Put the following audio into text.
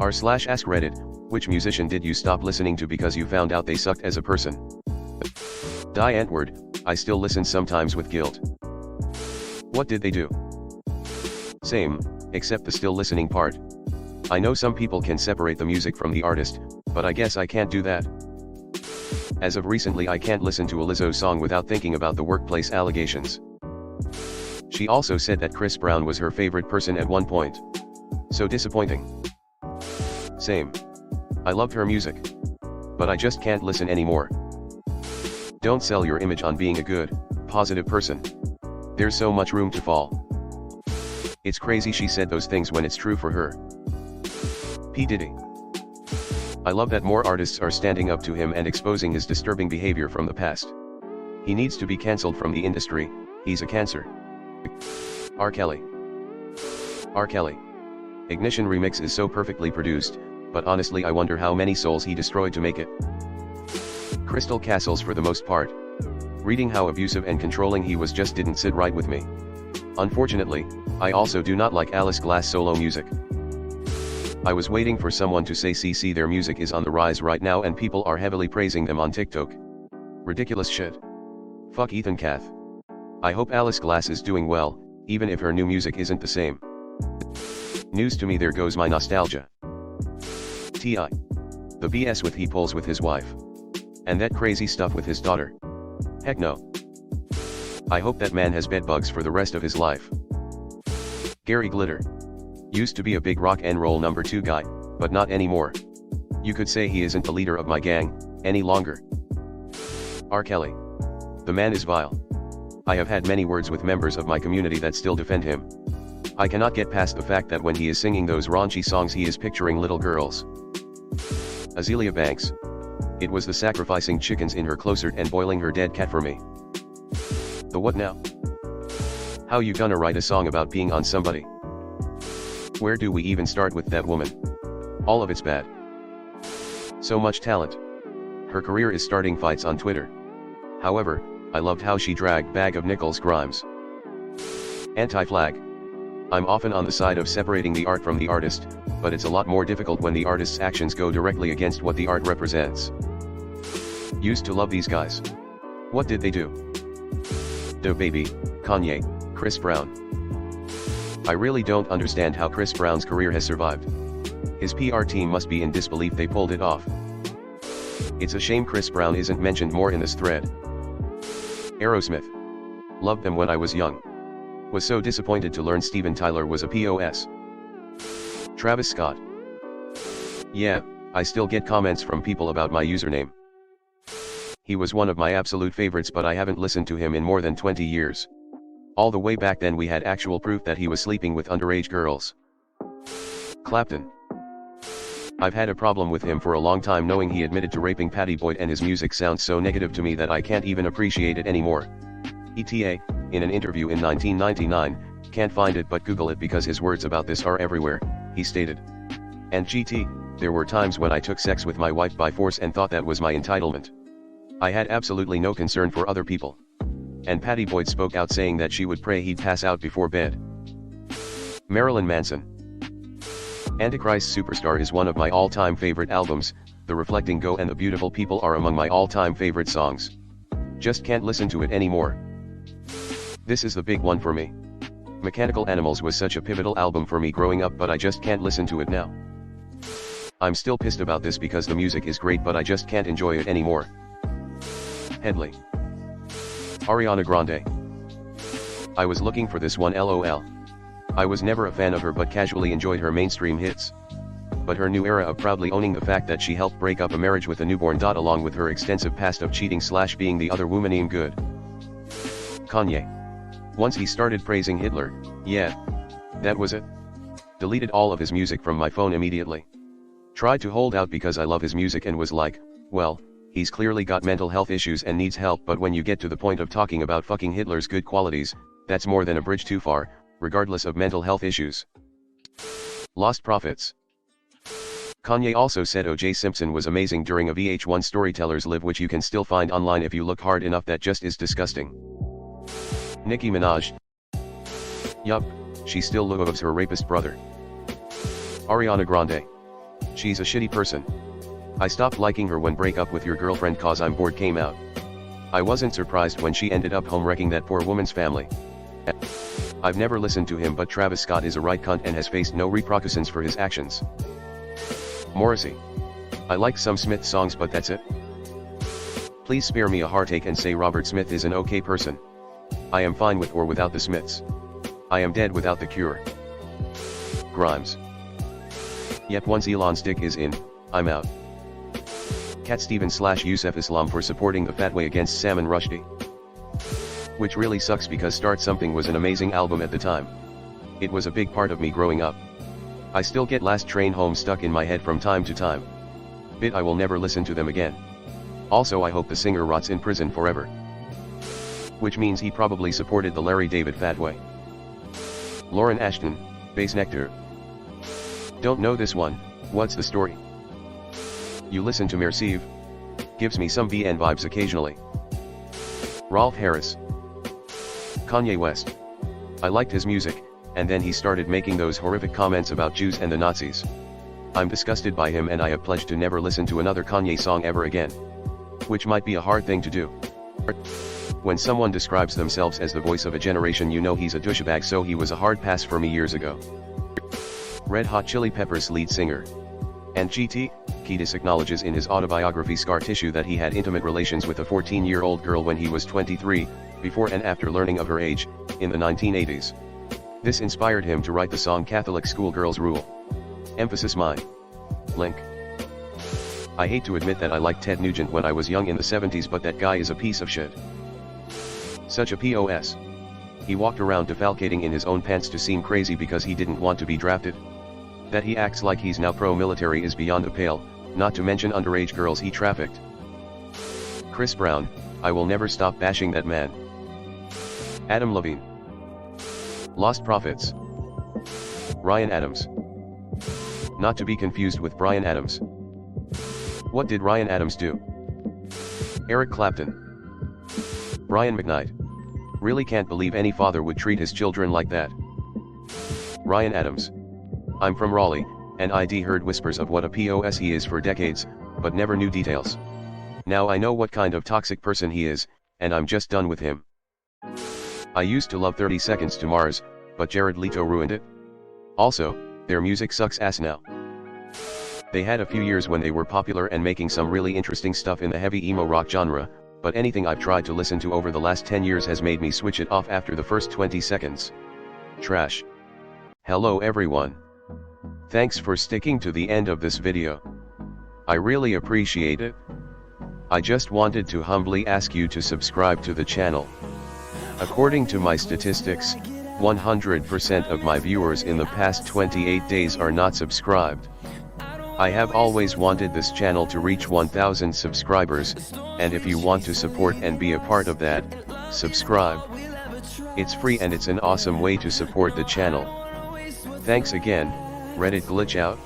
r/AskReddit, which musician did you stop listening to because you found out they sucked as a person? Die Antword, I still listen sometimes with guilt. What did they do? Same, except the still listening part. I know some people can separate the music from the artist, but I guess I can't do that. As of recently, I can't listen to a Lizzo song without thinking about the workplace allegations. She also said that Chris Brown was her favorite person at one point. So disappointing. Same. I loved her music. But I just can't listen anymore. Don't sell your image on being a good, positive person. There's so much room to fall. It's crazy she said those things when it's true for her. P. Diddy. I love that more artists are standing up to him and exposing his disturbing behavior from the past. He needs to be cancelled from the industry, he's a cancer. R. Kelly. R. Kelly. Ignition remix is so perfectly produced, but honestly I wonder how many souls he destroyed to make it. Crystal Castles for the most part. Reading how abusive and controlling he was just didn't sit right with me. Unfortunately, I also do not like Alice Glass solo music. I was waiting for someone to say CC their music is on the rise right now and people are heavily praising them on TikTok. Ridiculous shit. Fuck Ethan Cath. I hope Alice Glass is doing well, even if her new music isn't the same. News to me, there goes my nostalgia. T.I. The BS with he pulls with his wife. And that crazy stuff with his daughter. Heck no. I hope that man has bedbugs for the rest of his life. Gary Glitter. Used to be a big rock and roll number 2 guy, but not anymore. You could say he isn't the leader of my gang, any longer. R. Kelly. The man is vile. I have had many words with members of my community that still defend him. I cannot get past the fact that when he is singing those raunchy songs he is picturing little girls. Azealia Banks. It was the sacrificing chickens in her closet and boiling her dead cat for me. The what now? How you gonna write a song about being on somebody? Where do we even start with that woman? All of it's bad. So much talent. Her career is starting fights on Twitter. However, I loved how she dragged Bag of Nickels Grimes. Anti-flag. I'm often on the side of separating the art from the artist, but it's a lot more difficult when the artist's actions go directly against what the art represents. Used to love these guys. What did they do? DaBaby, Kanye, Chris Brown. I really don't understand how Chris Brown's career has survived. His PR team must be in disbelief they pulled it off. It's a shame Chris Brown isn't mentioned more in this thread. Aerosmith. Loved them when I was young. Was so disappointed to learn Steven Tyler was a POS. Travis Scott. Yeah, I still get comments from people about my username. He was one of my absolute favorites, but I haven't listened to him in more than 20 years. All the way back then we had actual proof that he was sleeping with underage girls. Clapton. I've had a problem with him for a long time, knowing he admitted to raping Patty Boyd, and his music sounds so negative to me that I can't even appreciate it anymore. ETA, in an interview in 1999, can't find it but Google it because his words about this are everywhere, he stated. And GT, there were times when I took sex with my wife by force and thought that was my entitlement. I had absolutely no concern for other people. And Patty Boyd spoke out saying that she would pray he'd pass out before bed. Marilyn Manson. Antichrist Superstar is one of my all-time favorite albums. The Reflecting Go and The Beautiful People are among my all-time favorite songs. Just can't listen to it anymore. This is the big one for me. Mechanical Animals was such a pivotal album for me growing up, but I just can't listen to it now. I'm still pissed about this because the music is great, but I just can't enjoy it anymore. Hedley. Ariana Grande. I was looking for this one, lol. I was never a fan of her but casually enjoyed her mainstream hits. But her new era of proudly owning the fact that she helped break up a marriage with a newborn. Along with her extensive past of cheating / being the other woman ain't good. Kanye. Once he started praising Hitler, yeah. That was it. Deleted all of his music from my phone immediately. Tried to hold out because I love his music and was like, well, he's clearly got mental health issues and needs help, but when you get to the point of talking about fucking Hitler's good qualities, that's more than a bridge too far, regardless of mental health issues. Lost Prophets. Kanye also said O.J. Simpson was amazing during a VH1 Storytellers Live, which you can still find online if you look hard enough. That just is disgusting. Nicki Minaj. Yup, she still loves her rapist brother. Ariana Grande. She's a shitty person. I stopped liking her when Break Up With Your Girlfriend Cause I'm Bored came out. I wasn't surprised when she ended up home wrecking that poor woman's family. I've never listened to him, but Travis Scott is a right cunt and has faced no repercussions for his actions. Morrissey. I like some Smith songs, but that's it. Please spare me a heartache and say Robert Smith is an okay person. I am fine with or without the Smiths. I am dead without the Cure. Grimes. Yep, once Elon's dick is in, I'm out. Cat Stevens / Yusuf Islam for supporting the Fatwa against Salman Rushdie. Which really sucks because Start Something was an amazing album at the time. It was a big part of me growing up. I still get Last Train Home stuck in my head from time to time. But I will never listen to them again. Also, I hope the singer rots in prison forever. Which means he probably supported the Larry David Fatwa. Lauren Ashton, Bass Nectar. Don't know this one, what's the story? You listen to Mercive? Gives me some BN vibes occasionally. Rolf Harris. Kanye West. I liked his music, and then he started making those horrific comments about Jews and the Nazis. I'm disgusted by him and I have pledged to never listen to another Kanye song ever again. Which might be a hard thing to do. When someone describes themselves as the voice of a generation, you know he's a douchebag, so he was a hard pass for me years ago. Red Hot Chili Peppers lead singer. And GT, Kiedis acknowledges in his autobiography Scar Tissue that he had intimate relations with a 14-year-old girl when he was 23, before and after learning of her age, in the 1980s. This inspired him to write the song Catholic Schoolgirls Rule. Emphasis mine. Link. I hate to admit that I liked Ted Nugent when I was young in the 70s, but that guy is a piece of shit. Such a POS. He walked around defalcating in his own pants to seem crazy because he didn't want to be drafted. That he acts like he's now pro-military is beyond the pale, not to mention underage girls he trafficked. Chris Brown, I will never stop bashing that man. Adam Levine. Lost Prophets. Ryan Adams. Not to be confused with Bryan Adams. What did Ryan Adams do? Eric Clapton. Brian McKnight. Really can't believe any father would treat his children like that. Ryan Adams. I'm from Raleigh, and I'd heard whispers of what a POS he is for decades, but never knew details. Now I know what kind of toxic person he is, and I'm just done with him. I used to love 30 Seconds to Mars, but Jared Leto ruined it. Also, their music sucks ass now. They had a few years when they were popular and making some really interesting stuff in the heavy emo rock genre, but anything I've tried to listen to over the last 10 years has made me switch it off after the first 20 seconds. Trash. Hello everyone. Thanks for sticking to the end of this video. I really appreciate it. I just wanted to humbly ask you to subscribe to the channel. According to my statistics, 100% of my viewers in the past 28 days are not subscribed. I have always wanted this channel to reach 1000 subscribers, and if you want to support and be a part of that, subscribe. It's free and it's an awesome way to support the channel. Thanks again. Reddit glitch out.